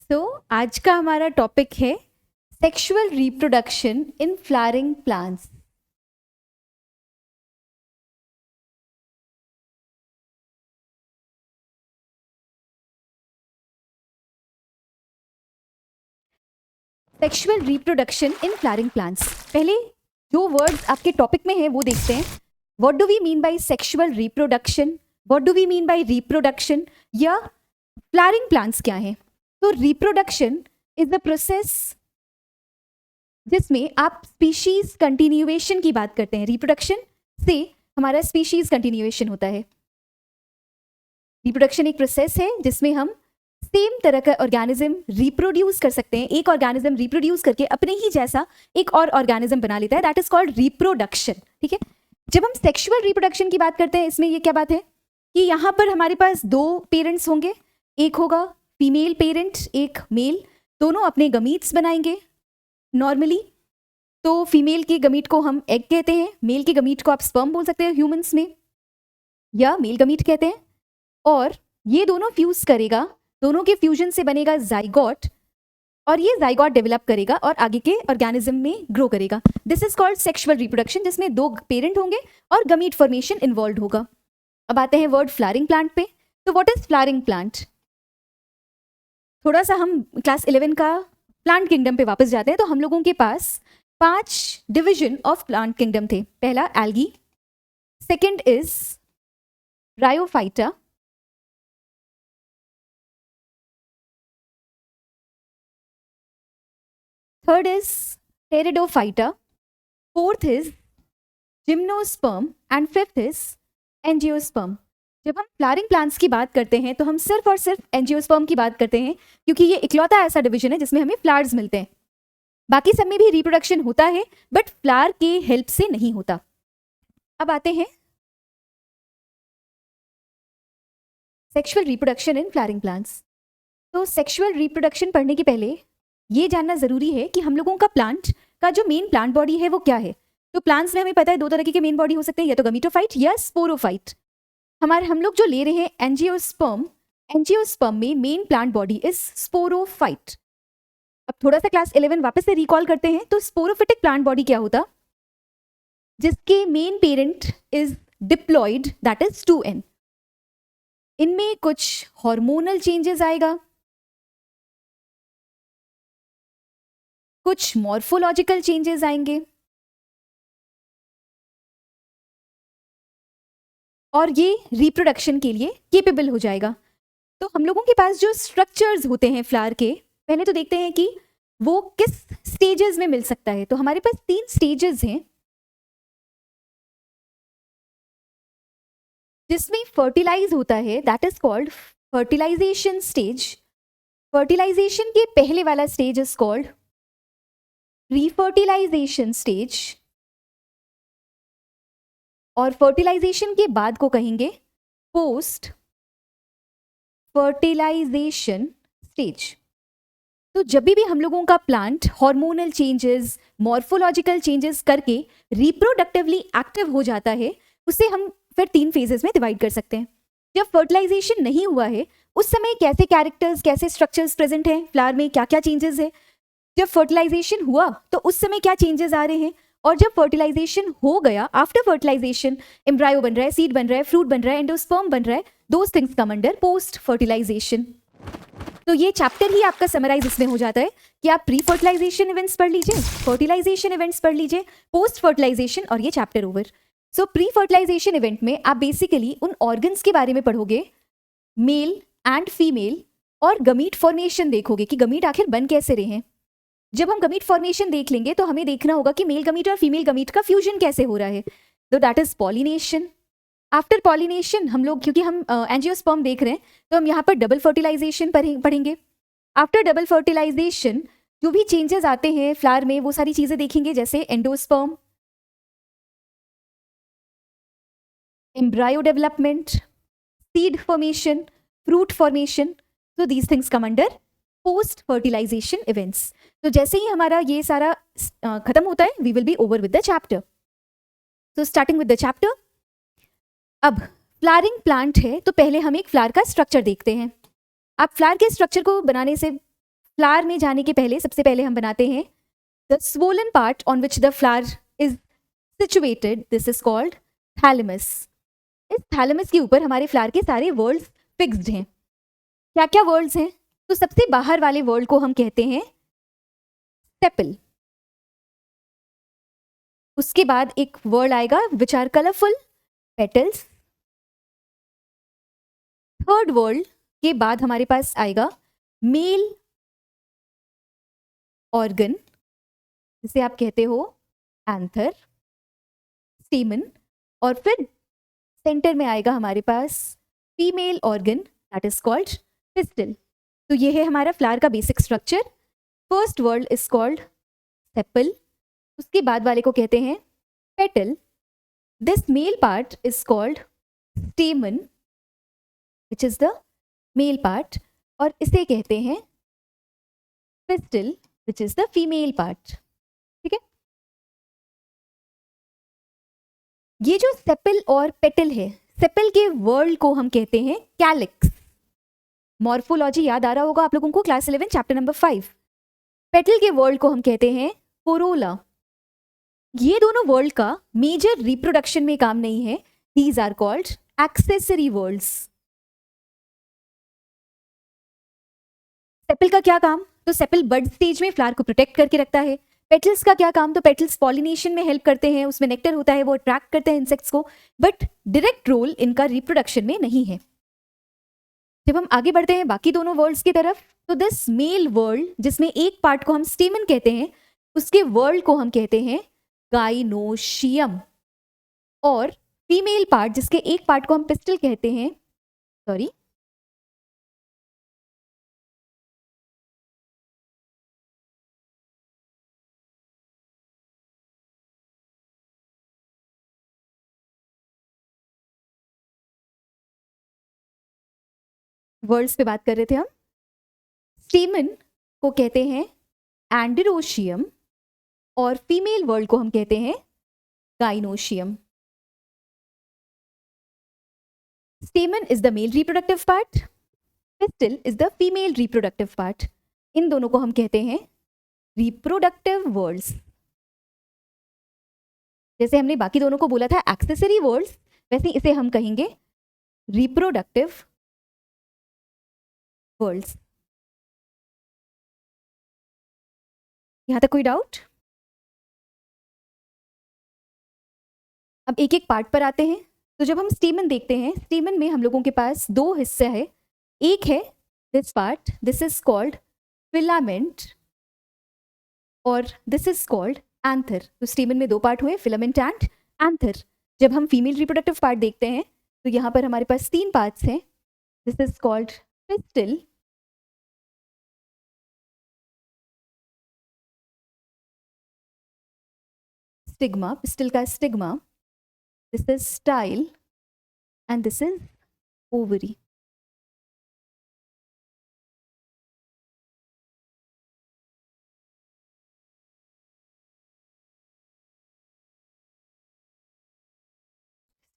आज का हमारा टॉपिक है sexual reproduction in flowering plants. Sexual reproduction in flowering plants. पहले जो वर्ड्स आपके टॉपिक में है वो देखते हैं। What do we mean by sexual reproduction, what do we mean by reproduction, या फ्लावरिंग प्लांट्स क्या है। तो रिप्रोडक्शन इज द प्रोसेस जिसमें आप स्पीशीज कंटिन्यूएशन की बात करते हैं। रिप्रोडक्शन से हमारा स्पीशीज कंटिन्यूएशन होता है। रिप्रोडक्शन एक प्रोसेस है जिसमें हम सेम तरह का ऑर्गेनिज्म रिप्रोड्यूस कर सकते हैं। एक ऑर्गेनिज्म रिप्रोड्यूस करके अपने ही जैसा एक और ऑर्गेनिज्म बना लेता है। That is called reproduction. ठीक है, जब हम सेक्सुअल रिप्रोडक्शन की बात करते हैं, इसमें ये क्या बात है कि यहाँ पर हमारे पास दो पेरेंट्स होंगे, एक होगा फीमेल पेरेंट, एक मेल। दोनों अपने गमीट्स बनाएंगे। नॉर्मली तो फीमेल के गमीट को हम एग कहते हैं, मेल के गमीट को आप स्पर्म बोल सकते हैं ह्यूमंस में, या मेल गमीट कहते हैं। और ये दोनों फ्यूज करेगा, दोनों के फ्यूजन से बनेगा जाइगोट, और ये जाइगोट डेवलप करेगा और आगे के ऑर्गेनिज्म में ग्रो करेगा। This is called sexual reproduction, जिसमें दो पेरेंट होंगे और गमीट फॉर्मेशन इन्वॉल्व होगा। अब आते हैं वर्ड फ्लावरिंग प्लांट पे। तो व्हाट इज फ्लावरिंग प्लांट? थोड़ा सा हम क्लास 11 का प्लांट किंगडम पे वापस जाते हैं। तो हम लोगों के पास 5 डिविजन ऑफ प्लांट किंगडम थे। पहला algae, second is bryophyta, third is pteridophyta, fourth is gymnosperm and fifth is angiosperm. जब हम फ्लावरिंग प्लांट्स की बात करते हैं तो हम सिर्फ और सिर्फ एंजियोस्पर्म की बात करते हैं, क्योंकि ये इकलौता ऐसा डिवीजन है जिसमें हमें फ्लावर्स मिलते हैं। बाकी सब में भी रिप्रोडक्शन होता है, बट फ्लावर के हेल्प से नहीं होता। अब आते हैं sexual reproduction in flowering plants. तो सेक्सुअल रिप्रोडक्शन पढ़ने के पहले ये जानना जरूरी है कि हम लोगों का प्लांट का जो मेन प्लांट बॉडी है वो क्या है। तो प्लांट्स में हमें पता है दो तरह के मेन बॉडी हो सकते हैं, या तो गमीटोफाइट या स्पोरोफाइट। हम लोग जो ले रहे हैं एंजियोस्पर्म, एंजियोस्पर्म में main plant body is sporophyte. अब थोड़ा सा क्लास 11 वापस से रिकॉल करते हैं। तो स्पोरोफिटिक प्लांट बॉडी क्या होता, जिसके main parent is diploid, that is 2n। इनमें कुछ हार्मोनल चेंजेस आएगा, कुछ मॉर्फोलॉजिकल चेंजेस आएंगे, और ये रिप्रोडक्शन के लिए केपेबल हो जाएगा। तो हम लोगों के पास जो स्ट्रक्चर्स होते हैं फ्लावर के, पहले तो देखते हैं कि वो किस स्टेजेस में मिल सकता है। तो हमारे पास 3 स्टेजेस हैं जिसमें फर्टिलाइज होता है, that is called fertilization stage. Fertilization के पहले वाला stage is called prefertilization stage, और फर्टिलाइजेशन के बाद को कहेंगे पोस्ट फर्टिलाइजेशन स्टेज। तो जब भी हम लोगों का plant hormonal changes, morphological changes करके रिप्रोडक्टिवली एक्टिव हो जाता है, उसे हम फिर 3 फेजेस में डिवाइड कर सकते हैं। जब फर्टिलाइजेशन नहीं हुआ है उस समय कैसे कैरेक्टर्स, कैसे स्ट्रक्चर्स प्रेजेंट हैं फ्लावर में, क्या क्या चेंजेस है। जब फर्टिलाइजेशन हुआ तो उस समय क्या चेंजेस आ रहे हैं, और जब फर्टिलाइजेशन हो गया, आफ्टर फर्टिलाइजेशन एम्ब्रायो बन रहा है, सीड बन रहा है, फ्रूट बन रहा है, एंडोस्पर्म बन रहा है, those things come under post fertilization. तो ये चैप्टर ही आपका समराइज इसमें हो जाता है कि आप प्री फर्टिलाइजेशन इवेंट्स पढ़ लीजिए, फर्टिलाइजेशन इवेंट्स पढ़ लीजिए, पोस्ट फर्टिलाइजेशन, और ये chapter over. So pre fertilisation event में आप बेसिकली उन ऑर्गन्स के बारे में पढ़ोगे, मेल एंड फीमेल, और गमीट फॉर्मेशन देखोगे कि गमीट आखिर बन कैसे रहे हैं। जब हम गमीट फॉर्मेशन देख लेंगे तो हमें देखना होगा कि मेल गमीट और फीमेल गमीट का फ्यूजन कैसे हो रहा है, तो that is pollination. After pollination हम लोग, क्योंकि हम एंजियोस्पर्म देख रहे हैं, तो हम यहाँ पर डबल फर्टिलाइजेशन पढ़ेंगे। आफ्टर डबल फर्टिलाइजेशन जो भी चेंजेस आते हैं फ्लावर में वो सारी चीजें देखेंगे, जैसे endosperm, embryo development, seed formation, fruit formation. तो these things come under post fertilization events. तो जैसे ही हमारा ये सारा खत्म होता है, we will be over with the chapter. तो स्टार्टिंग विद द चैप्टर। अब फ्लावरिंग प्लांट है तो पहले हम एक फ्लावर का स्ट्रक्चर देखते हैं। आप फ्लावर के स्ट्रक्चर को बनाने से फ्लावर में जाने के पहले सबसे पहले हम बनाते हैं the swollen part on which the flower is situated, this is called thalamus. इस थैलेमस के ऊपर हमारे फ्लावर के सारे वर्ल्स फिक्स्ड हैं। क्या क्या वर्ल्स हैं? तो सबसे बाहर वाले वर्ल्ड को हम कहते हैं सेपल। उसके बाद एक वर्ड आएगा which are colourful petals. Third world के बाद हमारे पास आएगा मेल ऑर्गन, जिसे आप कहते हो एंथर, स्टेमन, और फिर सेंटर में आएगा हमारे पास female organ that is called pistil. तो ये है हमारा फ्लावर का basic structure. First world is called sepal, उसके बाद वाले को कहते हैं petal. This male part is called stamen which is the male part, और इसे कहते हैं pistil which is the female part. ठीक है, ये जो सेपल और पेटल है, सेपल के वर्ल्ड को हम कहते हैं कैलिक्स। मॉर्फोलॉजी याद आ रहा होगा आप लोगों को, क्लास 11 चैप्टर नंबर 5। पेटल के वर्ल्ड को हम कहते हैं कोरोला। ये दोनों वर्ल्ड का मेजर रिप्रोडक्शन में काम नहीं है, these are called accessory worlds. Sepal का क्या काम? तो सेपल बड स्टेज में फ्लावर को प्रोटेक्ट करके रखता है। पेटल्स का क्या काम? तो पेटल्स पॉलिनेशन में हेल्प करते हैं, उसमें नेक्टर होता है, वो अट्रैक्ट करते हैं इंसेक्ट्स को, बट डायरेक्ट रोल इनका रिप्रोडक्शन में नहीं है। जब हम आगे बढ़ते हैं बाकी दोनों वर्ल्ड्स की तरफ, तो दिस मेल वर्ल्ड जिसमें एक पार्ट को हम स्टेमन कहते हैं, उसके वर्ल्ड को हम कहते हैं गाइनोशियम, और फीमेल पार्ट जिसके एक पार्ट को हम पिस्टल कहते हैं, सॉरी, वर्ड्स पे बात कर रहे थे हम। स्टेमन को कहते हैं एंडरोशियम, और फीमेल वर्ल्ड को हम कहते हैं gynoecium. Stamen is the male reproductive part, pistil is the female reproductive part. इन दोनों को हम कहते हैं रिप्रोडक्टिव वर्ल्ड्स। जैसे हमने बाकी दोनों को बोला था एक्सेसरी वर्ल्ड्स, वैसे इसे हम कहेंगे रिप्रोडक्टिव वर्ल्ड्स। यहां तक कोई डाउट? अब एक एक पार्ट पर आते हैं। तो जब हम स्टेमन देखते हैं, स्टेमन में हम लोगों के पास दो हिस्से है। एक है this part, this is called filament, और दिस इज कॉल्ड एंथर। तो स्टेमन में दो पार्ट हुए, फिलामेंट एंड एंथर। जब हम फीमेल रिप्रोडक्टिव पार्ट देखते हैं तो यहाँ पर हमारे पास तीन पार्ट्स हैं। This is called pistil, stigma, pistil का stigma, this is style, and this is ovary.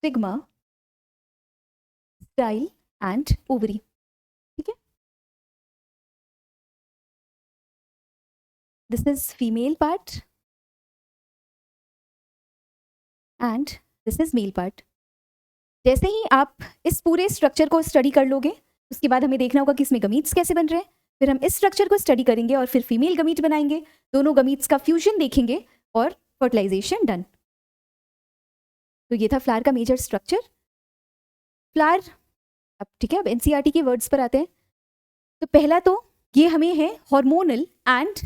Stigma, style and ovary. ठीक है, this is female part and this is male part. जैसे ही आप इस पूरे स्ट्रक्चर को स्टडी कर लोगे, उसके बाद हमें देखना होगा कि इसमें गमीट्स कैसे बन रहे हैं। फिर हम इस स्ट्रक्चर को स्टडी करेंगे और फिर फीमेल गमीट बनाएंगे, दोनों गमीट्स का फ्यूजन देखेंगे और फर्टिलाइजेशन डन। तो ये था फ्लावर का मेजर स्ट्रक्चर। फ्लावर, अब ठीक है, अब एनसीईआरटी के वर्ड्स पर आते हैं। तो पहला तो ये हमें है हार्मोनल एंड,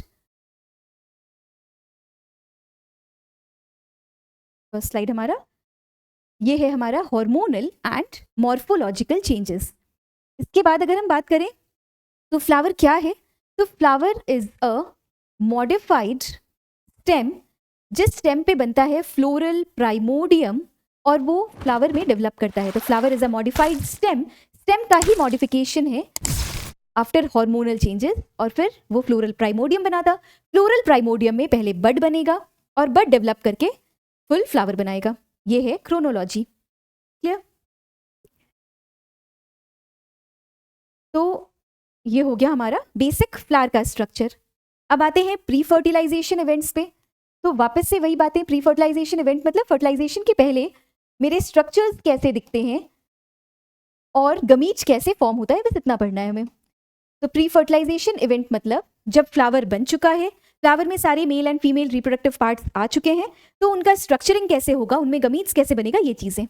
फर्स्ट स्लाइड हमारा ये है हमारा हार्मोनल एंड मॉर्फोलॉजिकल चेंजेस। इसके बाद अगर हम बात करें तो फ्लावर क्या है, तो flower is a modified stem, जिस स्टेम पे बनता है फ्लोरल प्राइमोडियम और वो फ्लावर में डेवलप करता है। तो flower is a modified stem, stem का ही मॉडिफिकेशन है आफ्टर हार्मोनल चेंजेस, और फिर वो फ्लोरल प्राइमोडियम बनाता। फ्लोरल प्राइमोडियम में पहले बड बनेगा और बड डेवलप करके फुल फ्लावर बनाएगा। ये है क्रोनोलॉजी। क्लियर? तो ये हो गया हमारा बेसिक फ्लावर का स्ट्रक्चर। अब आते हैं प्री फर्टिलाइजेशन इवेंट्स पे। तो वापस से वही बातें, प्री फर्टिलाइजेशन इवेंट मतलब फर्टिलाइजेशन के पहले मेरे स्ट्रक्चर्स कैसे दिखते हैं और गमीज कैसे फॉर्म होता है, बस इतना पढ़ना है हमें। तो प्री फर्टिलाइजेशन इवेंट मतलब जब फ्लावर बन चुका है, फ्लावर में सारे male and female reproductive parts आ चुके हैं, तो उनका स्ट्रक्चरिंग कैसे होगा, उनमें गमीज कैसे बनेगा, ये चीजें।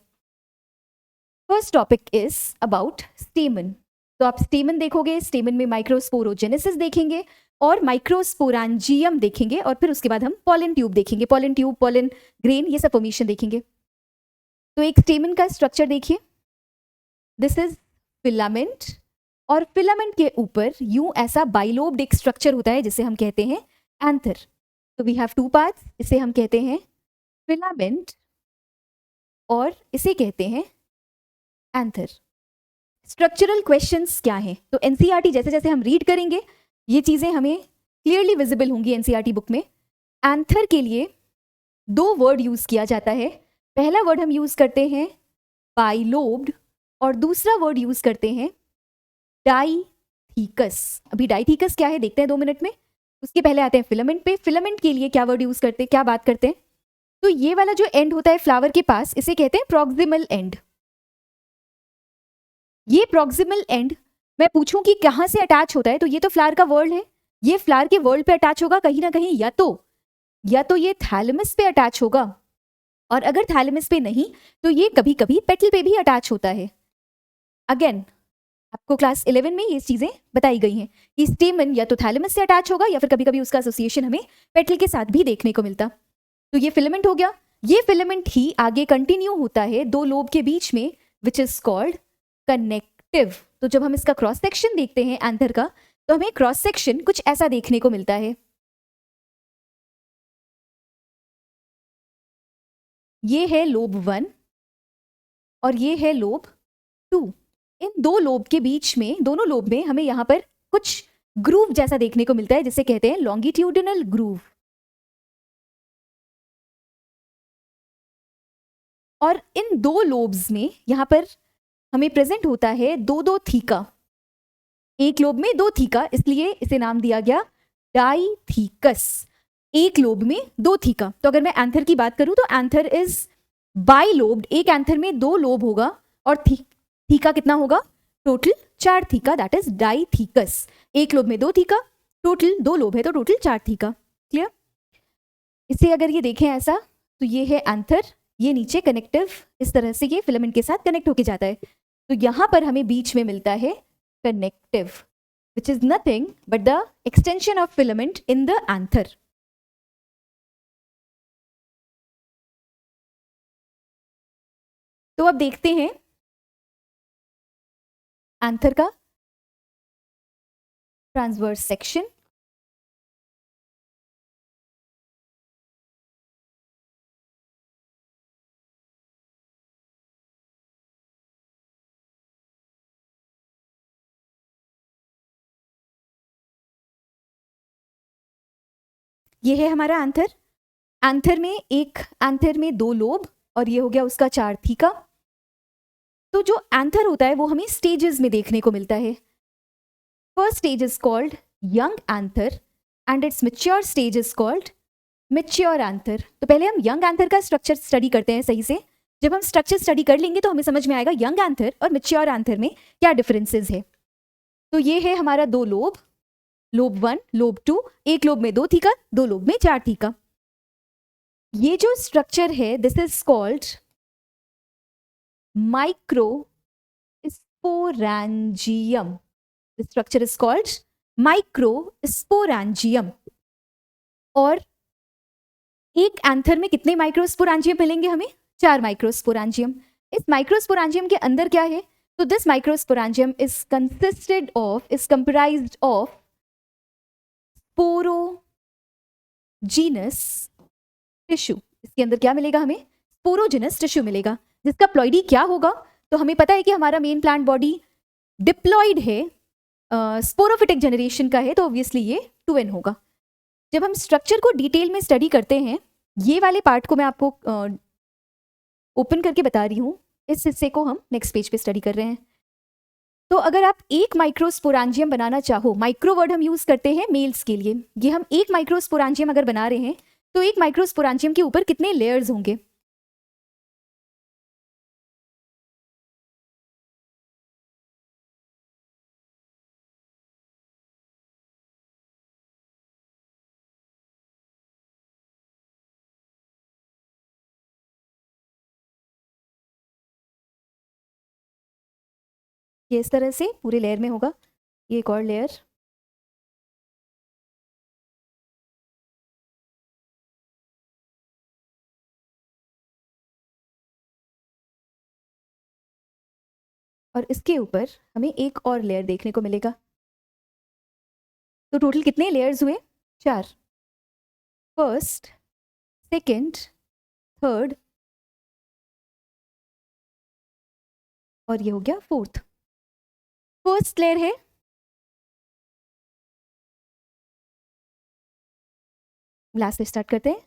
First topic is about स्टेमन। तो आप स्टेमन देखोगे, स्टेमन में माइक्रोस्पोरोजेनेसिस देखेंगे और माइक्रोस्पोरांजियम देखेंगे, और फिर उसके बाद हम पॉलन ट्यूब देखेंगे, पॉलन ट्यूब, पॉलन ग्रेन, ये सब फॉर्मेशन देखेंगे। तो एक स्टेमन का स्ट्रक्चर देखिए, दिस इज फिलामेंट, और फिलामेंट के ऊपर यूं ऐसा बाइलोब्ड एक स्ट्रक्चर होता है जिसे हम कहते हैं एंथर। तो वी हैव टू पार्ट्स, इसे हम कहते हैं फिलामेंट और इसे कहते हैं एंथर। स्ट्रक्चरल क्वेश्चंस क्या हैं? तो एनसीईआरटी जैसे जैसे हम रीड करेंगे ये चीजें हमें क्लियरली विजिबल होंगी एनसीईआरटी बुक में। एंथर के लिए दो वर्ड यूज किया जाता है। पहला वर्ड हम यूज करते हैं बाइलोब्ड और दूसरा वर्ड यूज करते हैं डाइथीकस। अभी डाइथीकस क्या है देखते हैं 2 मिनट में, उसके पहले आते हैं फिलामेंट पे। फिलामेंट के लिए क्या वर्ड यूज करते हैं, क्या बात करते हैं? तो ये वाला जो एंड होता है फ्लावर के पास, इसे कहते हैं प्रॉक्सिमल एंड। ये प्रॉक्सिमल एंड मैं पूछूं कि कहां से अटैच होता है, तो ये तो फ्लावर का वर्ल्ड है, ये फ्लावर के वर्ल्ड पे अटैच होगा कहीं ना कहीं, या तो ये थैलेमस पे अटैच होगा, और अगर थैलेमस पे नहीं तो ये कभी कभी पेटल पे भी अटैच होता है। अगेन आपको क्लास 11 में ये चीजें बताई गई हैं कि स्टेमन या तो थैलेमस से अटैच होगा या फिर कभी कभी उसका एसोसिएशन हमें पेटल के साथ भी देखने को मिलता। तो ये फिलामेंट हो गया। ये फिलामेंट ही आगे कंटिन्यू होता है दो लोब के बीच में, विच इज कॉल्ड कनेक्टिव। तो जब हम इसका क्रॉस सेक्शन देखते हैं एंथर का, तो हमें क्रॉस सेक्शन कुछ ऐसा देखने को मिलता है। ये है लोब 1 और ये है लोब 2। इन दो लोब के बीच में, दोनों लोब में हमें यहां पर कुछ ग्रूव जैसा देखने को मिलता है जिसे कहते हैं लॉन्गिट्यूडिनल ग्रूव। और इन दो लोब्स में यहां पर हमें प्रेजेंट होता है दो दो थीका। एक लोब में दो थीका, इसलिए इसे नाम दिया गया डाइथीकस। एक लोब में दो थीका। तो अगर मैं एंथर की बात करूं तो एंथर इज बाइलोब्ड, एक एंथर में दो लोब होगा और थीका कितना होगा? Total 4 theca, that is dithecous. एक लोब में दो थीका, टोटल 2 लोब है तो टोटल 4 थीका। क्लियर? इसे अगर ये देखें ऐसा, तो ये है एंथर, ये नीचे कनेक्टिव, इस तरह से ये फिलामेंट के साथ कनेक्ट होके जाता है। तो यहां पर हमें बीच में मिलता है connective, which is nothing but the extension of filament in the anther. तो अब देखते हैं एंथर का ट्रांसवर्स सेक्शन। ये है हमारा एंथर। एंथर में 2 लोब और ये हो गया उसका 4 थीका। तो जो एंथर होता है वो हमें स्टेजेस में देखने को मिलता है। First stage is called young anther and it's mature stage is called mature anther. तो पहले हम यंग एंथर का स्ट्रक्चर स्टडी करते हैं सही से। जब हम स्ट्रक्चर स्टडी कर लेंगे तो हमें समझ में आएगा यंग एंथर और मैच्योर एंथर में क्या डिफरेंसेस है। तो ये है हमारा 2 लोब, लोब 1, लोब 2, एक लोब में 2 थीका, 2 लोब में 4 थीका। ये जो स्ट्रक्चर है this is called microsporangium. This structure is called microsporangium. और एक एंथर में कितने माइक्रोस्पोरैंजियम मिलेंगे हमें? 4 माइक्रोस्पोरैंजियम। इस माइक्रोस्पोरैंजियम के अंदर क्या है? तो this microsporangium is comprised of sporogenous tissue. इसके अंदर क्या मिलेगा हमें? स्पोरोजीनस टिश्यू मिलेगा, जिसका प्लॉइडी क्या होगा? तो हमें पता है कि हमारा मेन प्लांट बॉडी डिप्लॉइड है, स्पोरोफिटिक जनरेशन का है, तो ऑब्वियसली ये 2n होगा। जब हम स्ट्रक्चर को डिटेल में स्टडी करते हैं, ये वाले पार्ट को मैं आपको ओपन करके बता रही हूँ, इस हिस्से को हम नेक्स्ट पेज पे स्टडी कर रहे हैं। तो अगर आप एक माइक्रोस्पोरांजियम बनाना चाहो, माइक्रो वर्ड हम यूज करते हैं मेल्स के लिए, ये हम एक माइक्रोस्पोरांजियम अगर बना रहे हैं तो एक माइक्रोस्पोरांजियम के ऊपर कितने लेयर्स होंगे? ये इस तरह से पूरे लेयर में होगा, ये एक और लेयर, और इसके ऊपर हमें एक और लेयर देखने को मिलेगा। तो टोटल कितने लेयर्स हुए? 4। फर्स्ट, सेकंड, थर्ड और ये हो गया फोर्थ। फर्स्ट लेयर है लास्ट से स्टार्ट करते हैं।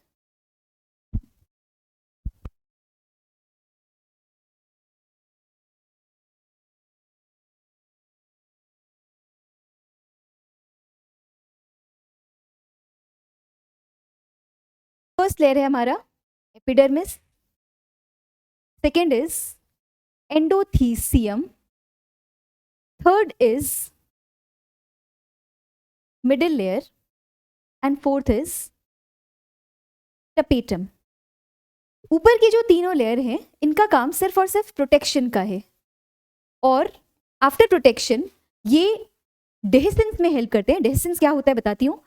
फर्स्ट लेयर है हमारा epidermis, second is endothecium, third is middle layer and fourth is tapetum. ऊपर की जो तीनों लेयर हैं इनका काम सिर्फ और सिर्फ प्रोटेक्शन का है, और आफ्टर प्रोटेक्शन ये डेhiscence में हेल्प करते हैं। डेhiscence क्या होता है बताती हूँ।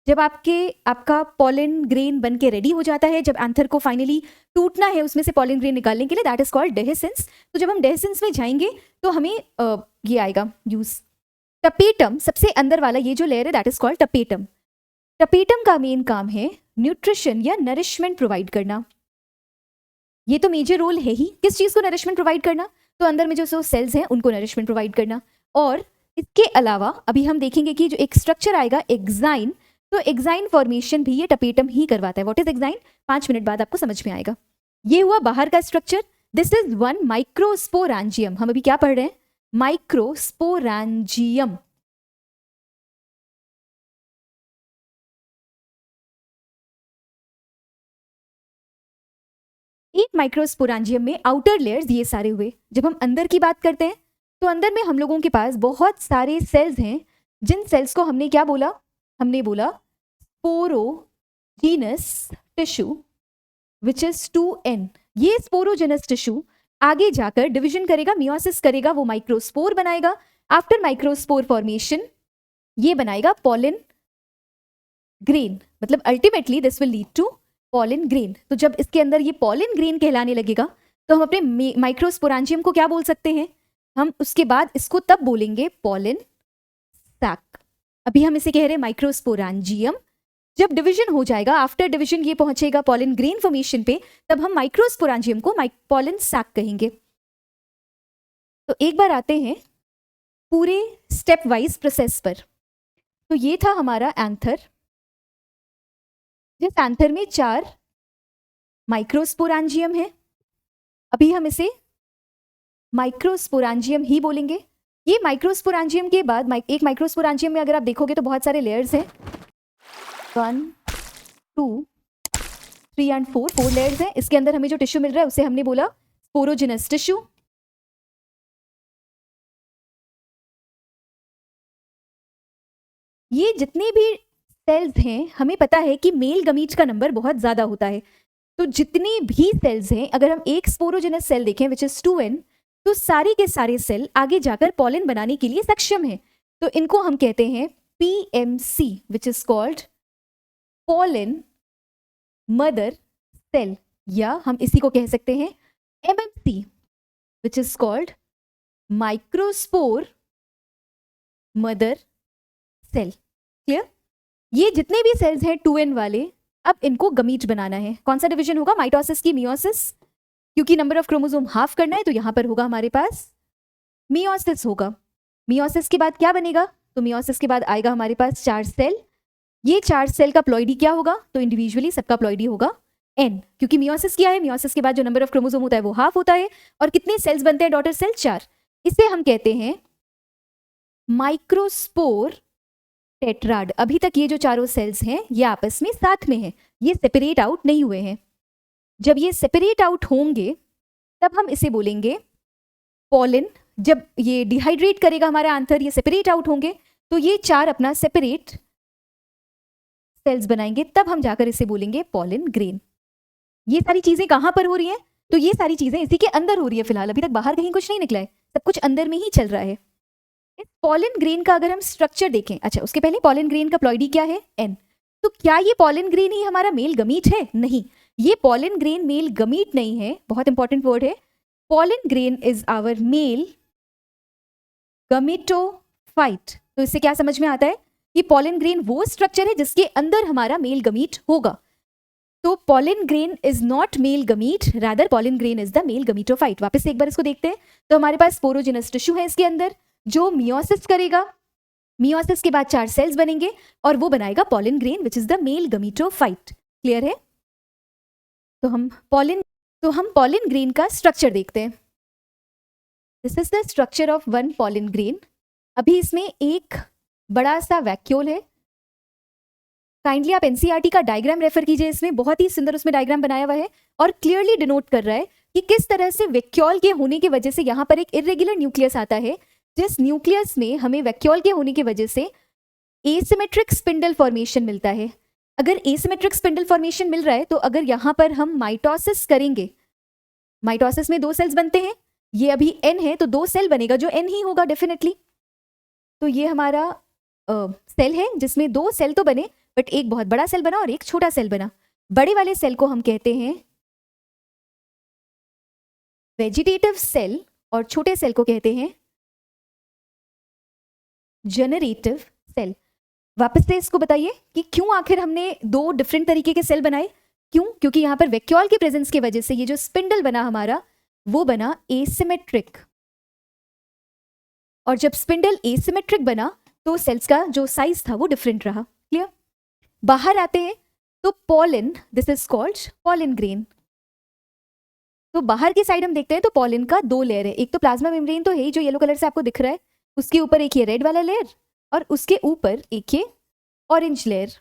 जब आपका पॉलन ग्रेन बन के रेडी हो जाता है, जब एंथर को फाइनली टूटना है उसमें से पॉलन ग्रेन निकालने के लिए, दैट इज कॉल्ड डेhiscence। तो जब हम डेhiscence में जाएंगे तो हमें ये आएगा यूज। टपेटम सबसे अंदर वाला ये जो लेयर है that is called tapetum. Tapetum का मेन काम है न्यूट्रिशन या नरिशमेंट प्रोवाइड करना। ये तो मेजर रोल है ही, किस चीज को नरिशमेंट प्रोवाइड करना? तो अंदर में जो सेल्स हैं उनको नरिशमेंट प्रोवाइड करना। और इसके अलावा अभी हम देखेंगे कि जो एक स्ट्रक्चर आएगा एक्साइन, तो एक्साइन फॉर्मेशन भी ये टपेटम ही करवाता है। What is exine? 5 मिनट बाद आपको समझ में आएगा। ये हुआ बाहर का structure. This is one microsporangium. हम अभी क्या पढ़ रहे हैं? माइक्रोस्पोरांजियम। एक माइक्रोस्पोरांजियम में आउटर लेयर्स ये सारे हुए। जब हम अंदर की बात करते हैं तो अंदर में हम लोगों के पास बहुत सारे सेल्स हैं, जिन सेल्स को हमने क्या बोला? हमने बोला sporogenous tissue which is 2n। ये स्पोरोजेनस टिश्यू आगे जाकर डिवीजन करेगा, मियोसिस करेगा, वो माइक्रोस्पोर बनाएगा। आफ्टर माइक्रोस्पोर फॉर्मेशन ये बनाएगा पॉलन ग्रेन, मतलब ultimately this will lead to pollen grain. तो जब इसके अंदर ये पॉलन ग्रेन कहलाने लगेगा तो हम अपने माइक्रोस्पोरांजियम को क्या बोल सकते हैं? हम उसके बाद इसको तब बोलेंगे पॉलन सैक। अभी हम इसे कह रहे हैं माइक्रोस्पोरांजियम। जब डिवीजन हो जाएगा, आफ्टर डिवीजन ये पहुंचेगा पॉलन ग्रेन फॉर्मेशन पे, तब हम माइक्रोस्पोरांजियम को पॉलन सैक कहेंगे। तो एक बार आते हैं पूरे स्टेप वाइज प्रोसेस पर। तो ये था हमारा एंथर, जिस एंथर में 4 माइक्रोस्पोरांजियम है। अभी हम इसे माइक्रोस्पोरांजियम ही बोलेंगे। ये माइक्रोस्पोरांजियम के बाद एक माइक्रोस्पोरांजियम में अगर आप देखोगे तो बहुत सारे लेयर्स हैं, 1, 2, 3 एंड 4 लेयर्स हैं। इसके अंदर हमें जो टिश्यू मिल रहा है उसे हमने बोला स्पोरोजिनस टिश्यू। ये जितने भी सेल्स हैं हमें पता है कि मेल गमीट्स का नंबर बहुत ज्यादा होता है। तो जितने भी सेल्स हैं, अगर हम एक स्पोरोजेनस सेल देखें विच इज 2n, तो सारे के सारे सेल आगे जाकर पॉलन बनाने के लिए सक्षम है। तो इनको हम कहते हैं PMC which is called pollen mother cell, या हम इसी को कह सकते हैं MMC which is called microspore mother cell. Clear? ये जितने भी सेल्स हैं 2n वाले, अब इनको गमीट बनाना है। कौन सा डिवीजन होगा? माइटोसिस की मियोसिस, क्योंकि नंबर ऑफ क्रोमोसोम हाफ करना है तो यहां पर होगा हमारे पास मियोसिस होगा। मियोसिस के बाद क्या बनेगा? तो मियोसिस के बाद आएगा हमारे पास 4 सेल। ये 4 सेल का प्लॉइडी क्या होगा? तो इंडिविजुअली सबका प्लॉइडी होगा n, क्योंकि मियोसिस क्या है? मियोसिस के बाद जो नंबर ऑफ क्रोमोसोम होता है वो हाफ होता है। और कितने सेल्स बनते हैं डॉटर सेल? 4। इसे हम कहते हैं माइक्रोस्पोर टेट्राड। अभी तक ये जो चारों सेल्स हैं ये आपस में साथ में हैं, ये सेपरेट आउट नहीं हुए हैं। जब ये सेपरेट आउट होंगे तब हम इसे बोलेंगे पॉलन। जब ये डिहाइड्रेट करेगा हमारा आंथर, ये सेपरेट आउट होंगे, तो ये चार अपना सेपरेट सेल्स बनाएंगे, तब हम जाकर इसे बोलेंगे पॉलन ग्रेन। ये सारी चीजें कहां पर हो रही हैं? तो ये सारी चीजें इसी के अंदर हो रही है फिलहाल, अभी तक बाहर कहीं कुछ नहीं निकला है, सब कुछ अंदर में ही चल रहा है। इस पॉलन ग्रेन का अगर हम स्ट्रक्चर देखें, अच्छा उसके पहले पॉलन ग्रेन का प्लॉइडी क्या है? एन। तो क्या ये पॉलन ग्रेन ही हमारा मेल गमीट है? नहीं, ये पॉलन ग्रेन मेल गमीट नहीं है, बहुत इंपॉर्टेंट वर्ड है। Pollen grain is our male gametophyte. तो इससे क्या समझ में आता है कि पॉलन ग्रेन वो स्ट्रक्चर है जिसके अंदर हमारा मेल गमीट होगा। तो pollen grain is not male gamete, rather pollen grain is the male gametophyte. वापस से एक बार इसको देखते हैं। तो हमारे पास स्पोरोजिनस टिश्यू है इसके अंदर जो मियोसिस करेगा, मियोसिस के बाद 4 सेल्स बनेंगे और वो बनाएगा pollen grain which is the male gametophyte. Clear है? तो हम पॉलन ग्रेन का स्ट्रक्चर देखते हैं। This is the structure of one pollen grain. अभी इसमें एक बड़ा सा वैक्यूल है। काइंडली आप एनसीईआरटी का डायग्राम रेफर कीजिए, इसमें बहुत ही सुंदर उसमें डायग्राम बनाया हुआ है और क्लियरली डिनोट कर रहा है कि किस तरह से वैक्यूल के होने की वजह से यहाँ पर एक इरेगुलर न्यूक्लियस आता है, जिस न्यूक्लियस में हमें वैक्यूल के होने की वजह से एसिमेट्रिक स्पिंडल फॉर्मेशन मिलता है। अगर एसिमेट्रिक स्पिंडल फॉर्मेशन मिल रहा है तो अगर यहाँ पर हम माइटोसिस करेंगे, माइटोसिस में 2 सेल्स बनते हैं, ये अभी एन है तो 2 सेल बनेगा जो एन ही होगा डेफिनेटली। तो ये हमारा सेल है जिसमें 2 सेल तो बने बट एक बहुत बड़ा सेल बना और एक छोटा सेल बना। बड़े वाले सेल को हम कहते हैं वेजिटेटिव सेल और छोटे सेल को कहते हैं जनरेटिव सेल। वापस से इसको बताइए कि क्यों आखिर हमने 2 डिफरेंट तरीके के सेल बनाए? क्यों? क्योंकि यहाँ पर वैक्यूल के प्रेजेंस की वजह से ये जो स्पिंडल बना हमारा वो बना एसिमेट्रिक, और जब स्पिंडल एसिमेट्रिक बना तो सेल्स का जो साइज था वो डिफरेंट रहा। क्लियर? बाहर आते हैं तो pollen, this is called pollen grain. तो बाहर की साइड हम देखते हैं तो पॉलन का 2 लेयर है, एक तो प्लाज्मा मेम्ब्रेन तो है ही जो येलो कलर से आपको दिख रहा है, उसके ऊपर एक ये रेड वाला लेयर और उसके ऊपर एक ये ऑरेंज लेयर।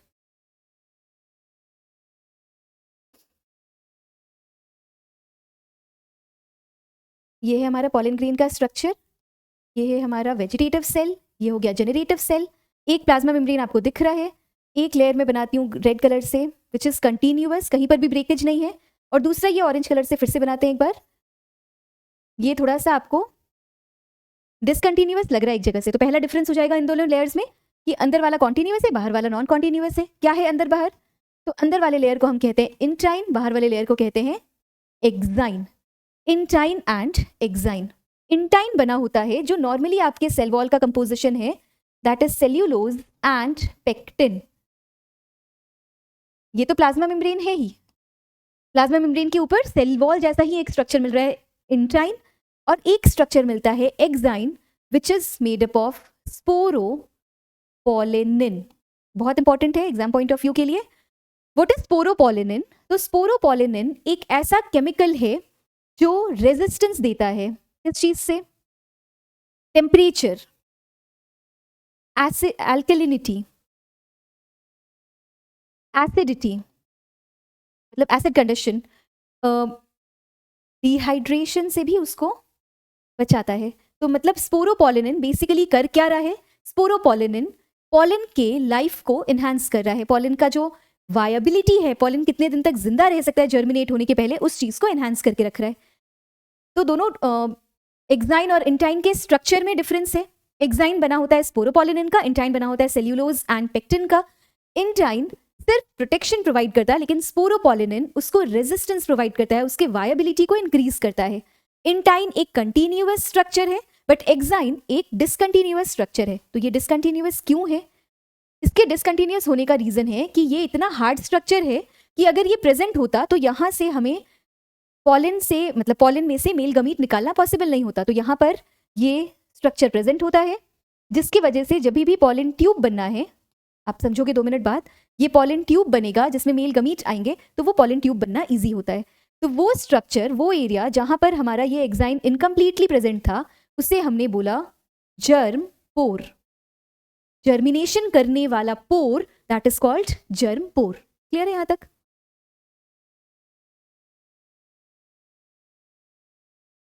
ये है हमारा पॉलन ग्रेन का स्ट्रक्चर। ये है हमारा वेजिटेटिव सेल, ये हो गया जनरेटिव सेल। एक प्लाज्मा मेम्ब्रेन आपको दिख रहा है, एक लेयर में बनाती हूँ रेड कलर से विच इज कंटिन्यूअस, कहीं पर भी ब्रेकेज नहीं है, और दूसरा ये ऑरेंज कलर से फिर से बनाते हैं एक बार। ये थोड़ा सा आपको डिसकंटिन्यूअस लग रहा है एक जगह से, तो पहला डिफरेंस हो जाएगा इन दोनों लेयर्स में कि अंदर वाला कॉन्टिन्यूअस है, बाहर वाला नॉन कॉन्टिन्यूअस है। क्या है अंदर बाहर? तो अंदर वाले लेयर को हम कहते हैं इंटाइन, बाहर वाले लेयर को कहते हैं exine. Intine and exine. Intine बना होता है जो नॉर्मली आपके सेल वॉल का कंपोजिशन है, that is cellulose and pectin. ये तो प्लाज्मा मेम्ब्रेन है ही, प्लाज्मा मेम्ब्रेन के ऊपर सेल वॉल जैसा ही एक स्ट्रक्चर मिल रहा है इंटाइन, और एक स्ट्रक्चर मिलता है exine which is made up of sporopollenin. बहुत इंपॉर्टेंट है एग्जाम पॉइंट ऑफ व्यू के लिए। What is sporopollenin? तो स्पोरोपोलिनिन एक ऐसा केमिकल है जो रेजिस्टेंस देता है किस चीज से? टेम्परेचर, एल्कलिनिटी, एसिडिटी, मतलब एसिड कंडीशन, डिहाइड्रेशन से भी उसको बचाता है। तो मतलब स्पोरोपोलिनिन बेसिकली कर क्या रहा है? स्पोरोपोलिनिन पॉलन के लाइफ को इन्हांस कर रहा है, पॉलन का जो वायबिलिटी है, पॉलन कितने दिन तक जिंदा रह सकता है जर्मिनेट होने के पहले, उस चीज को इन्हांस करके रख रहा है। तो दोनों एक्साइन और इंटाइन के स्ट्रक्चर में डिफरेंस है। एक्साइन बना होता है स्पोरोपोलिनिन का, इंटाइन बना होता है सेल्यूलोज एंड पेक्टिन का। इंटाइन सिर्फ प्रोटेक्शन प्रोवाइड करता है, लेकिन स्पोरोपोलिनिन उसको रेजिस्टेंस प्रोवाइड करता है, उसके वायबिलिटी को इंक्रीज करता है। इंटाइन एक कंटिन्यूअस स्ट्रक्चर है बट एक्साइन एक डिसकंटिन्यूअस स्ट्रक्चर है। तो ये डिसकंटिन्यूअस क्यों है? इसके डिसकंटिन्यूअस होने का रीजन है कि ये इतना हार्ड स्ट्रक्चर है कि अगर ये प्रेजेंट होता तो यहाँ से हमें पॉलन से, मतलब पॉलन में से मेल गमीट निकालना पॉसिबल नहीं होता। तो यहाँ पर ये स्ट्रक्चर प्रेजेंट होता है जिसकी वजह से जब भी पॉलन ट्यूब बनना है, आप समझोगे 2 मिनट बाद, ये पॉलन ट्यूब बनेगा जिसमें मेल गमीट आएंगे तो वो पॉलन ट्यूब बनना ईजी होता है। तो वो स्ट्रक्चर, वो एरिया जहाँ पर हमारा ये एक्साइन इनकम्प्लीटली प्रेजेंट था, उसे हमने बोला जर्म पोर। जर्मिनेशन करने वाला pore that is called germ pore. Clear है यहां तक?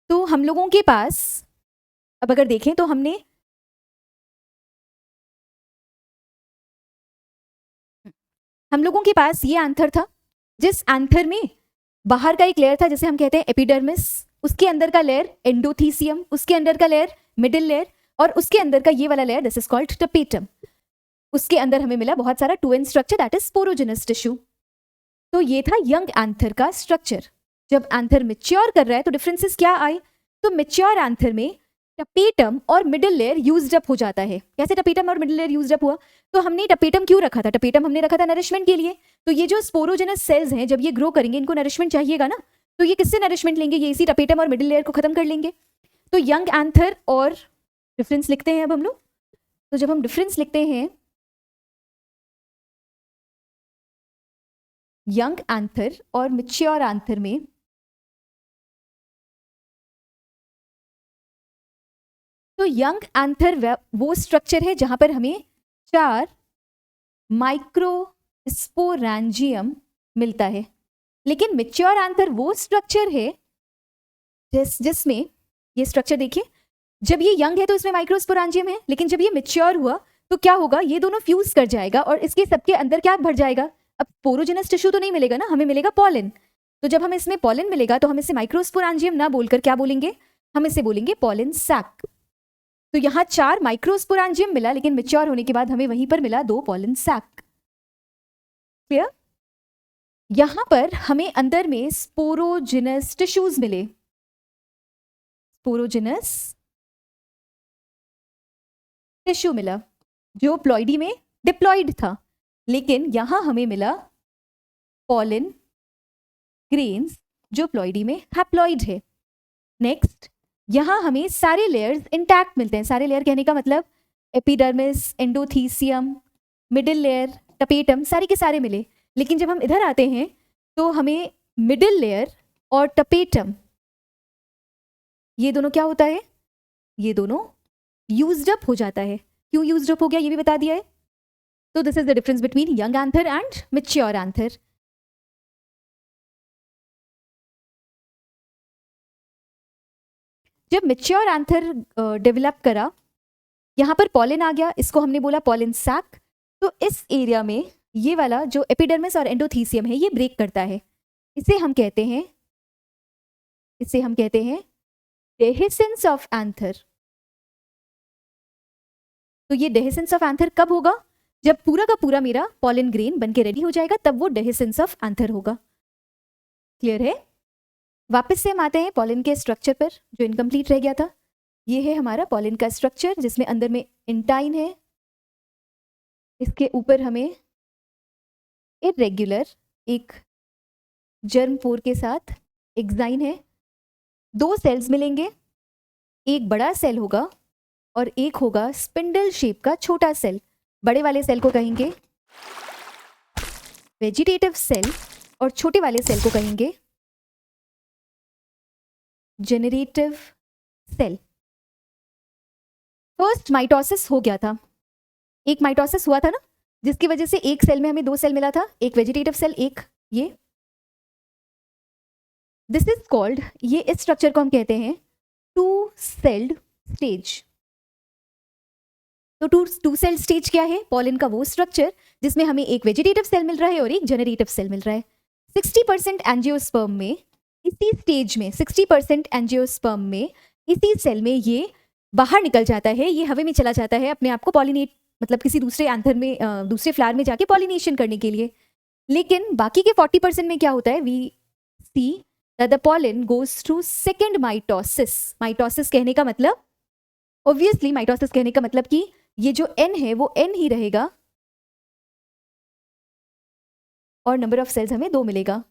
तो हम लोगों के पास अब अगर देखें तो हम लोगों के पास ये एंथर था, जिस एंथर में बाहर का एक लेयर था जिसे हम कहते हैं एपिडर्मिस, उसके अंदर का लेयर एंडोथीसियम, उसके अंदर का लेयर मिडिल लेयर, और उसके अंदर का ये वाला layer this is called tapetum. उसके अंदर हमें मिला बहुत सारा 2n structure that is sporogenous tissue. तो ये था यंग एंथर का स्ट्रक्चर। जब एंथर मैच्योर कर रहा है तो डिफरेंसेस क्या आए? तो मैच्योर एंथर में टपेटम और मिडिल लेयर यूज्ड अप हो जाता है। कैसे टपेटम और मिडिल लेयर यूज्ड अप हुआ? तो हमने टपेटम क्यों रखा था? टपेटम हमने रखा था नरिशमेंट के लिए। तो ये जो स्पोरोजेनस सेल्स हैं जब ये ग्रो करेंगे इनको नरिशमेंट चाहिएगा ना, तो ये किससे नरिशमेंट लेंगे? ये इसी टपेटम और मिडिल लेयर को खत्म कर लेंगे। तो यंग एंथर और डिफरेंस लिखते हैं अब हम लोग। तो जब हम डिफरेंस लिखते हैं यंग एंथर और मैच्योर एंथर में, तो यंग एंथर वो स्ट्रक्चर है जहां पर हमें 4 माइक्रोस्पोरेंजियम मिलता है। लेकिन मैच्योर एंथर वो स्ट्रक्चर है जिसमें ये स्ट्रक्चर देखिए, जब ये यंग है तो इसमें माइक्रोस्पोरेंजियम है, लेकिन जब ये मैच्योर हुआ तो क्या होगा? ये दोनों फ्यूज कर जाएगा और इसके सबके अंदर क्या भर जाएगा? अब स्पोरोजेनस टिश्यू तो नहीं मिलेगा ना, हमें मिलेगा पॉलन। तो जब हमें इसमें पॉलन मिलेगा तो हम इसे माइक्रोस्पोरेंजियम ना बोलकर क्या बोलेंगे? हम इसे बोलेंगे पॉलन सैक। तो यहाँ 4 माइक्रोस्पोरेंजियम मिला, लेकिन मैच्योर होने के बाद हमें वहीं पर मिला 2 पॉलन सैक। क्लियर? यहां पर हमें अंदर में स्पोरोजिनस टिश्यूज मिले। स्पोरोजिनस टिश्यू मिला जो प्लॉइडी में डिप्लॉइड था, लेकिन यहां हमें मिला पॉलन ग्रेन्स जो प्लॉइडी में हैप्लॉइड है। नेक्स्ट, यहां हमें सारे लेयर्स इंटैक्ट मिलते हैं। सारे लेयर कहने का मतलब epidermis, endothecium, middle layer, tapetum, सारे के सारे मिले। लेकिन जब हम इधर आते हैं तो हमें मिडिल लेयर और टपेटम ये दोनों क्या होता है? ये दोनों यूज्ड अप हो जाता है। क्यों यूज्ड अप हो गया ये भी बता दिया है। तो this is the difference between young anther and mature anther. जब मैच्योर एंथर डेवलप करा, यहां पर पॉलन आ गया, इसको हमने बोला पॉलन सैक। तो इस एरिया में ये वाला जो एपिडर्मिस और एंडोथीसियम है ये ब्रेक करता है। इसे हम कहते हैं डेहिसेंस ऑफ एंथर। तो ये डेहिसेंस ऑफ एंथर कब होगा? जब पूरा का पूरा मेरा पॉलन ग्रेन बनके रेडी हो जाएगा, तब वो डेहिसेंस ऑफ एंथर होगा। क्लियर है? वापस से हम आते हैं पॉलन के स्ट्रक्चर पर जो इनकम्प्लीट रह गया था। ये है हमारा पॉलन का स्ट्रक्चर जिसमें अंदर में इंटाइन है, इसके ऊपर हमें इरेग्युलर एक जर्म पोर के साथ एक्साइन है। 2 सेल्स मिलेंगे, एक बड़ा सेल होगा और एक होगा स्पिंडल शेप का छोटा सेल। बड़े वाले सेल को कहेंगे वेजिटेटिव सेल और छोटे वाले सेल को कहेंगे जेनरेटिव सेल। फर्स्ट माइटोसिस हो गया था, एक माइटोसिस हुआ था ना, जिसकी वजह से एक सेल में हमें 2 सेल मिला था, एक वेजिटेटिव सेल, एक ये। दिस इज कॉल्ड, ये इस स्ट्रक्चर को हम कहते हैं 2 सेल्ड स्टेज। तो 2 सेल स्टेज क्या है? पॉलन का वो स्ट्रक्चर जिसमें हमें एक वेजिटेटिव सेल मिल रहा है और एक जेनरेटिव सेल मिल रहा है। 60% एंजियोस्पर्म में इसी स्टेज में 60% एंजियोस्पर्म में इसी सेल में ये बाहर निकल जाता है, ये हवा में चला जाता है अपने आप को पॉलिनेट, मतलब किसी दूसरे एंथर में दूसरे फ्लावर में जाके पॉलिनेशन करने के लिए। लेकिन बाकी के 40% में क्या होता है? We see that the pollen goes through second mitosis. Mitosis कहने का मतलब ऑब्वियसली माइटोसिस कहने का मतलब कि ये जो n है वो n ही रहेगा और नंबर ऑफ सेल्स हमें 2 मिलेगा।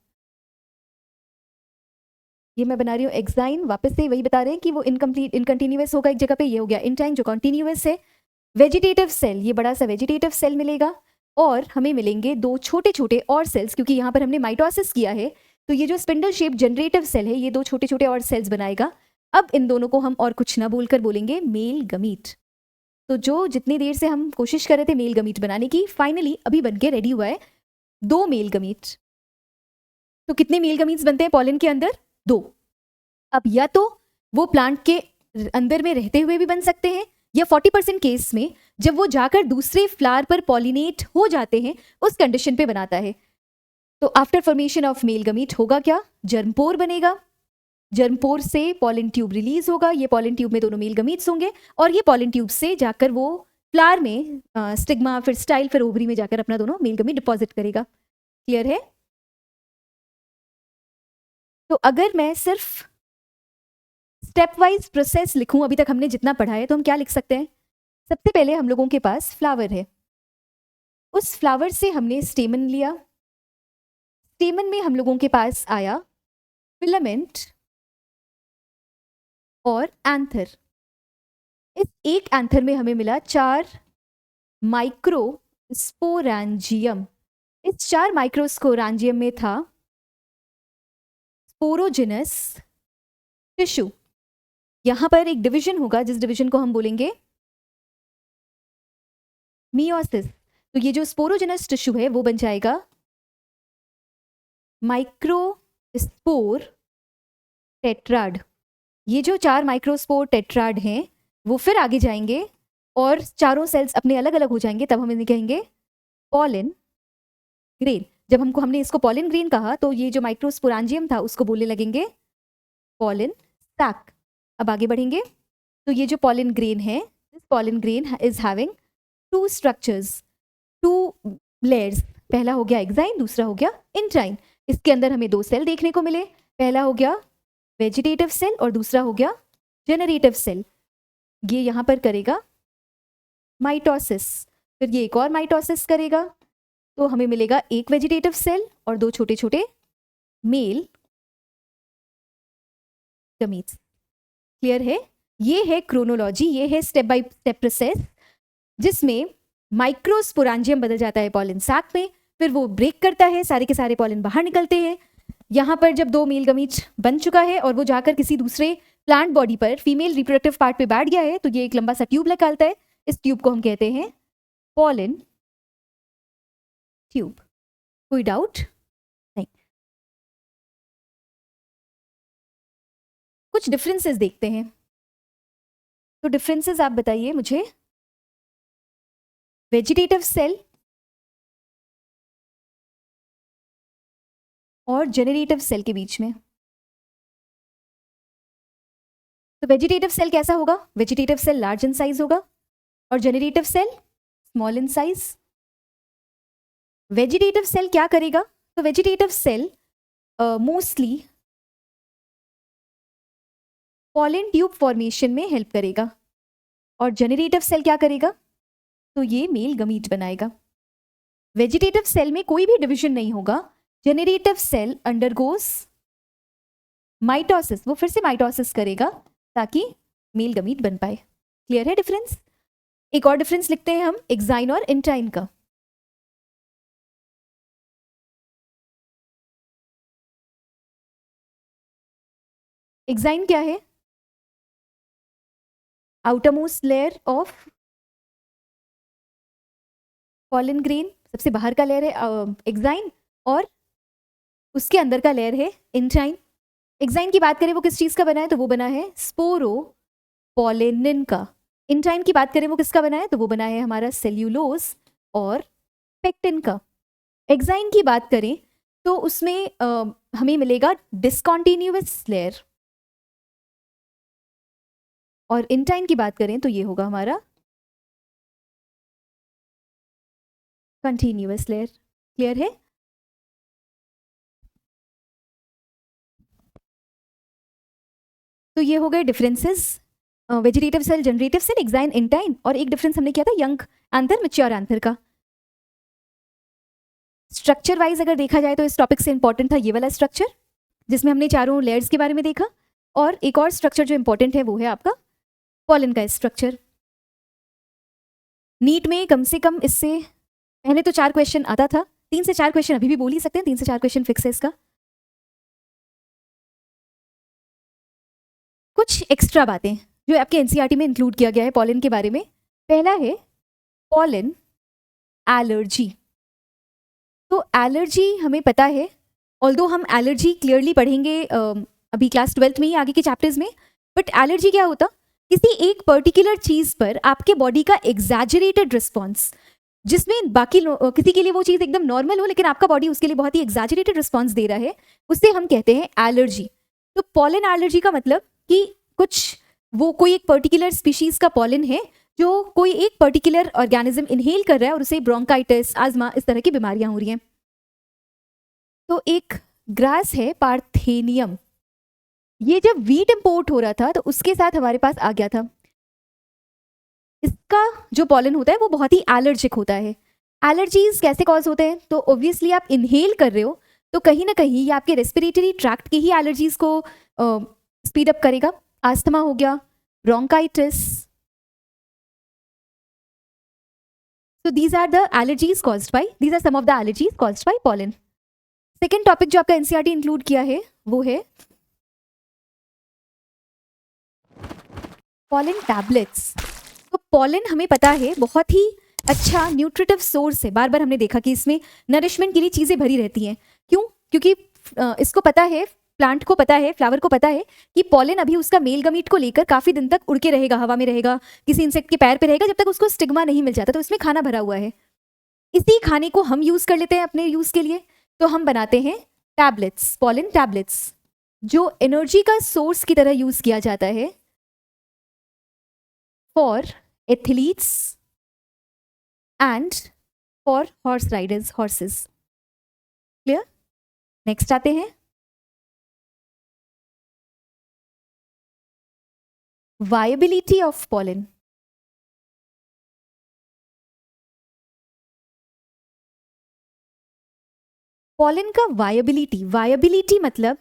ये मैं बना रही हूँ एक्साइन, वापस से वही बता रहे हैं कि वो इनकम्प्लीट इनकंटिन्यूअस होगा एक जगह पे, ये हो गया इंटाइन जो कॉन्टिन्यूअस है। वेजिटेटिव सेल, ये बड़ा सा वेजिटेटिव सेल मिलेगा और हमें मिलेंगे 2 छोटे छोटे और सेल्स, क्योंकि यहाँ पर हमने माइटोसिस किया है तो ये जो स्पिंडल शेप जनरेटिव सेल है ये 2 छोटे छोटे और सेल्स बनाएगा। अब इन दोनों को हम और कुछ ना बोलकर बोलेंगे मेल गमीट। तो जो जितनी देर से हम कोशिश कर रहे थे मेल गमीट बनाने की, फाइनली अभी बन के रेडी हुआ है 2 मेल गमीट। तो कितने मेल गमीट्स बनते हैं पॉलन के अंदर? 2। अब या तो वो प्लांट के अंदर में रहते हुए भी बन सकते हैं, या 40% केस में जब वो जाकर दूसरे फ्लावर पर पॉलिनेट हो जाते हैं उस कंडीशन पे बनाता है। तो after formation of male gamete होगा क्या? जर्मपोर बनेगा, जर्मपोर से पॉलन ट्यूब रिलीज होगा, ये पॉलन ट्यूब में दोनों मेल गमीट्स होंगे और ये पॉलन ट्यूब से जाकर वो फ्लावर में स्टिग्मा, फिर स्टाइल, फिर ओवरी में जाकर अपना दोनों मेल गमीट डिपॉजिट करेगा। क्लियर है? तो अगर मैं सिर्फ स्टेप वाइज प्रोसेस लिखूं, अभी तक हमने जितना पढ़ा है, तो हम क्या लिख सकते हैं? सबसे पहले हम लोगों के पास फ्लावर है, उस फ्लावर से हमने स्टेमन लिया, स्टेमन में हम लोगों के पास आया फिलामेंट और एंथर। इस एक एंथर में हमें मिला 4 माइक्रोस्पोरैंजियम। इस 4 माइक्रोस्पोरैंजियम में था स्पोरोजिनस टिश्यू। यहां पर एक डिवीजन होगा जिस डिवीजन को हम बोलेंगे मियोसिस। तो ये जो स्पोरोजिनस टिश्यू है वो बन जाएगा माइक्रोस्पोर टेट्राड। ये जो 4 माइक्रोस्पोर टेट्राड हैं वो फिर आगे जाएंगे और चारों सेल्स अपने अलग अलग हो जाएंगे, तब हम इन्हें कहेंगे पॉलन ग्रेन। जब हमने इसको पॉलन ग्रेन कहा तो ये जो माइक्रोस्पोरांजियम था उसको बोलने लगेंगे पॉलन सैक। अब आगे बढ़ेंगे तो ये जो पॉलन ग्रेन है, this pollen grain is having 2 structures, 2 layers. पहला हो गया एक्साइन, दूसरा हो गया इंट्राइन। इसके अंदर हमें 2 सेल देखने को मिले, पहला हो गया वेजिटेटिव सेल और दूसरा हो गया जेनरेटिव सेल। ये यहाँ पर करेगा माइटोसिस, फिर ये एक और माइटोसिस करेगा, तो हमें मिलेगा एक वेजिटेटिव सेल और 2 छोटे छोटे मेल गमीट्स। क्लियर है? ये है क्रोनोलॉजी, ये है स्टेप बाय स्टेप प्रोसेस जिसमें माइक्रोस्पोरांजियम बदल जाता है पॉलन सैक में, फिर वो ब्रेक करता है, सारे के सारे पॉलन बाहर निकलते हैं। यहाँ पर जब 2 मेल गमीट बन चुका है और वो जाकर किसी दूसरे प्लांट बॉडी पर फीमेल रिप्रोडक्टिव पार्ट पे बैठ गया है, तो ये एक लंबा सा ट्यूब निकालता है। इस ट्यूब को हम कहते हैं पॉलन ट्यूब। कोई डाउट? नहीं। कुछ डिफरेंसेस देखते हैं, तो डिफरेंसेस आप बताइए मुझे वेजिटेटिव सेल और जेनरेटिव सेल के बीच में। तो वेजिटेटिव सेल कैसा होगा? Vegetative cell large in size होगा और generative cell small in size. Vegetative cell क्या करेगा? तो vegetative cell mostly pollen tube formation में हेल्प करेगा और जेनरेटिव सेल क्या करेगा? तो ये मेल गमीट बनाएगा। वेजिटेटिव सेल में कोई भी डिवीजन नहीं होगा, जेनरेटिव सेल अंडरगोस माइटोसिस, वो फिर से माइटोसिस करेगा ताकि मेल गमीट बन पाए। क्लियर है डिफरेंस? एक और डिफरेंस लिखते हैं हम एक्साइन और इंट्राइन का। एक्साइन क्या है? Outermost layer of pollen grain, सबसे बाहर का लेयर है एक्साइन और उसके अंदर का लेयर है इंट्राइन। एक्साइन की बात करें वो किस चीज का बना है? तो वो बना है स्पोरोपोलेनिन का। इंट्राइन की बात करें वो किसका बना है? तो वो बना है हमारा सेल्यूलोज और पेक्टिन का। एक्साइन की बात करें तो उसमें हमें मिलेगा डिसकॉन्टिन्यूअस लेयर, और इंट्राइन की बात करें तो ये होगा हमारा कंटिन्यूअस लेयर। क्लियर है? तो ये हो गए differences vegetative cell, generative cell, exine, intine, और एक डिफरेंस हमने किया था यंग एंथर, मैच्योर एंथर का। स्ट्रक्चर वाइज अगर देखा जाए तो इस टॉपिक से इंपॉर्टेंट था ये वाला स्ट्रक्चर जिसमें हमने चारों लेयर्स के बारे में देखा, और एक और स्ट्रक्चर जो इंपॉर्टेंट है वो है आपका पॉलन का स्ट्रक्चर। नीट में कम से कम इससे पहले तो 4 क्वेश्चन आता था, 3 से 4 क्वेश्चन अभी भी बोल ही सकते हैं, 3 से 4 क्वेश्चन फिक्स है इसका। कुछ एक्स्ट्रा बातें जो आपके एनसीईआरटी में इंक्लूड किया गया है पॉलन के बारे में। पहला है पॉलन एलर्जी। तो एलर्जी हमें पता है, ऑल्दो हम एलर्जी क्लियरली पढ़ेंगे अभी क्लास 12th में ही आगे के चैप्टर्स में, बट एलर्जी क्या होता, किसी एक पर्टिकुलर चीज़ पर आपके बॉडी का एग्जैजरेटेड रिस्पॉन्स, जिसमें बाकी किसी के लिए वो चीज़ एकदम नॉर्मल हो लेकिन आपका बॉडी उसके लिए बहुत ही एग्जैजरेटेड रिस्पॉन्स दे रहा है, उसे हम कहते हैं एलर्जी। तो पॉलन एलर्जी का मतलब कि कुछ वो कोई एक पर्टिकुलर स्पीशीज़ का पॉलन है जो कोई एक पर्टिकुलर ऑर्गेनिज्म इनहेल कर रहा है और उसे ब्रोंकाइटिस, आजमा, इस तरह की बीमारियां हो रही हैं। तो एक ग्रास है पार्थेनियम, ये जब वीट इंपोर्ट हो रहा था तो उसके साथ हमारे पास आ गया था। इसका जो पॉलन होता है वो बहुत ही एलर्जिक होता है। एलर्जीज कैसे कॉज होते हैं, तो ऑब्वियसली आप इनहेल कर रहे हो तो कहीं ना कहीं ये आपके रेस्पिरेटरी ट्रैक्ट की ही एलर्जीज को स्पीड अप करेगा। आस्थमा हो गया, bronchitis. So these are the allergies caused by, these are some of the allergies caused by pollen. Second topic जो आपका एनसीईआरटी इंक्लूड किया है वो है पॉलन टैबलेट्स। तो पॉलन हमें पता है बहुत ही अच्छा न्यूट्रिटिव सोर्स है, बार बार हमने देखा कि इसमें नरिशमेंट के लिए चीज़ें भरी रहती हैं। क्यों? क्योंकि इसको पता है, प्लांट को पता है, फ्लावर को पता है कि पॉलन अभी उसका मेल गमीट को लेकर काफ़ी दिन तक उड़ के रहेगा, हवा में रहेगा, किसी इंसेक्ट के पैर पे रहेगा, जब तक उसको स्टिग्मा नहीं मिल जाता। तो इसमें खाना भरा हुआ है, इसी खाने को हम यूज़ कर लेते हैं अपने यूज़ के लिए, तो हम बनाते हैं टैबलेट्स, पॉलन टैबलेट्स, जो एनर्जी का सोर्स की तरह यूज़ किया जाता है for athletes and for horse Riders, horses. Clear? Next आते हैं वायबिलिटी ऑफ पॉलन। पॉलन का वायबिलिटी, वायबिलिटी मतलब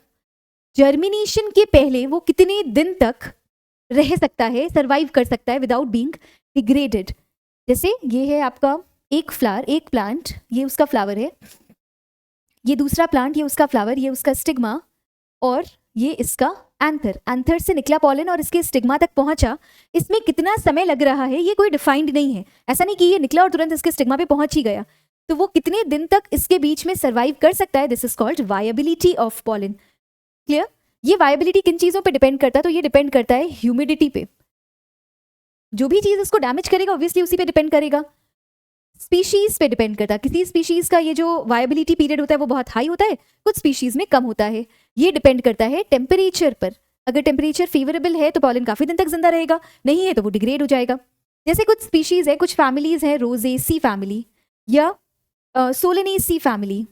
जर्मिनेशन के पहले वो कितने दिन तक रह सकता है, सरवाइव कर सकता है विदाउट बीइंग डिग्रेडेड। जैसे ये है आपका एक फ्लावर, एक प्लांट, ये उसका फ्लावर है, ये दूसरा प्लांट, ये उसका फ्लावर, ये उसका स्टिग्मा, और ये इसका एंथर। एंथर से निकला पॉलन और इसके स्टिग्मा तक पहुंचा, इसमें कितना समय लग रहा है ये कोई डिफाइंड नहीं है। ऐसा नहीं कि ये निकला और तुरंत इसके स्टिग्मा पे पहुंच ही गया। तो वो कितने दिन तक इसके बीच में सर्वाइव कर सकता है, this is called viability of pollen. Clear? ये वायबिलिटी किन चीज़ों पे डिपेंड करता है, तो ये डिपेंड करता है ह्यूमिडिटी पे। जो भी चीज़ इसको डैमेज करेगा ऑब्वियसली उसी पे डिपेंड करेगा। स्पीशीज़ पे डिपेंड करता है, किसी स्पीशीज़ का ये जो वायबिलिटी पीरियड होता है वो बहुत हाई होता है, कुछ स्पीशीज़ में कम होता है। ये डिपेंड करता है टेम्परेचर पर। अगर टेम्परेचर फेवरेबल है तो पॉलन काफ़ी दिन तक जिंदा रहेगा, नहीं है तो वो डिग्रेड हो जाएगा। जैसे कुछ स्पीशीज़ है, कुछ फैमिलीज़ हैं, रोजेसी फैमिली या सोलेनेसी फैमिली,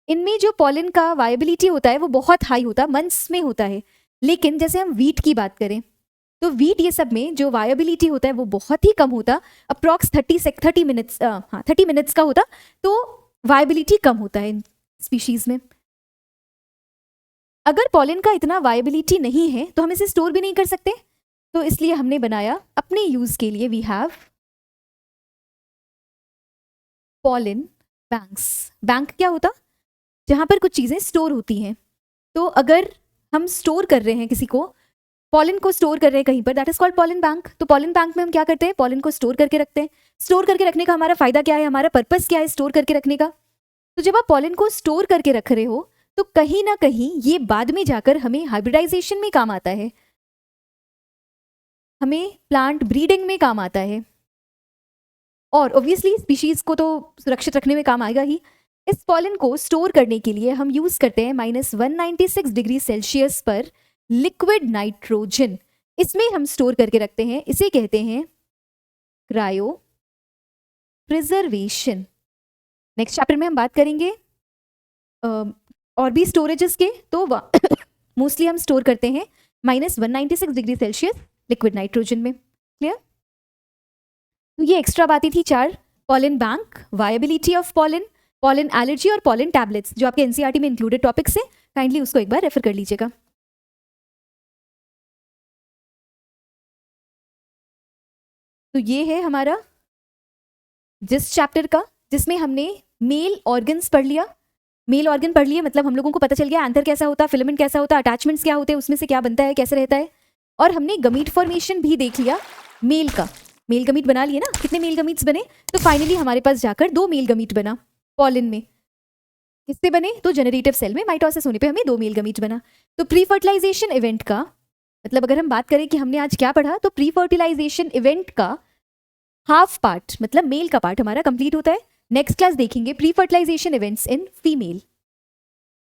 इनमें जो पॉलन का वायबिलिटी होता है वो बहुत हाई होता है, मंथ्स में होता है। लेकिन जैसे हम वीट की बात करें तो वीट ये सब में जो वायबिलिटी होता है वो बहुत ही कम होता, अप्रॉक्स 30 मिनट्स का होता, तो वायबिलिटी कम होता है इन स्पीशीज़ में। अगर पॉलन का इतना वायबिलिटी नहीं है तो हम इसे स्टोर भी नहीं कर सकते, तो इसलिए हमने बनाया अपने यूज़ के लिए, we have pollen banks. Bank क्या होता? जहाँ पर कुछ चीज़ें स्टोर होती हैं। तो अगर हम स्टोर कर रहे हैं किसी को, पॉलन को स्टोर कर रहे हैं कहीं पर, that is called pollen bank. तो पॉलन बैंक में हम क्या करते हैं, पॉलन को स्टोर करके रखते हैं। स्टोर करके रखने का हमारा फायदा क्या है, हमारा पर्पस क्या है स्टोर करके रखने का? तो जब आप पॉलन को स्टोर करके रख रहे हो तो कहीं ना कहीं ये बाद में जाकर हमें हाइब्रिडाइजेशन में काम आता है, हमें प्लांट ब्रीडिंग में काम आता है, और ऑब्वियसली स्पीशीज को तो सुरक्षित रखने में काम आएगा ही। इस पॉलन को स्टोर करने के लिए हम यूज करते हैं -196 डिग्री सेल्सियस पर लिक्विड नाइट्रोजन। इसमें हम स्टोर करके रखते हैं, इसे कहते हैं क्रायो प्रिजर्वेशन। नेक्स्ट चैप्टर में हम बात करेंगे और भी स्टोरेजेस के, तो मोस्टली हम स्टोर करते हैं -196 डिग्री सेल्सियस लिक्विड नाइट्रोजन में। क्लियर? तो ये एक्स्ट्रा बातें थी 4, pollen bank, viability of pollen, pollen allergy और पॉलन टैबलेट्स, जो आपके एनसीईआरटी में इंक्लूडेड टॉपिक्स है। काइंडली उसको एक बार रेफर कर लीजिएगा। तो ये है हमारा जिस चैप्टर का, जिसमें हमने मेल ऑर्गन्स पढ़ लिया। मेल ऑर्गन पढ़ लिए मतलब हम लोगों को पता चल गया एंथर कैसा होता, फिलामेंट कैसा होता, अटैचमेंट्स क्या होते हैं, उसमें से क्या बनता है, कैसे रहता है। और हमने गमीट फॉर्मेशन भी देख लिया मेल का, मेल गमीट बना लिए ना, कितने मेल गमीट्स बने, तो फाइनली हमारे पास जाकर 2 मेल गमीट बना पॉलन में। किससे बने, तो जनरेटिव सेल में माइटोसिस होने पे हमें 2 मेल गमीट बना। तो प्री फर्टिलाइजेशन इवेंट का मतलब अगर हम बात करें कि हमने आज क्या पढ़ा, तो प्री फर्टिलाइजेशन इवेंट का हाफ पार्ट मतलब मेल का पार्ट हमारा कंप्लीट होता है। नेक्स्ट क्लास देखेंगे pre fertilisation events in female.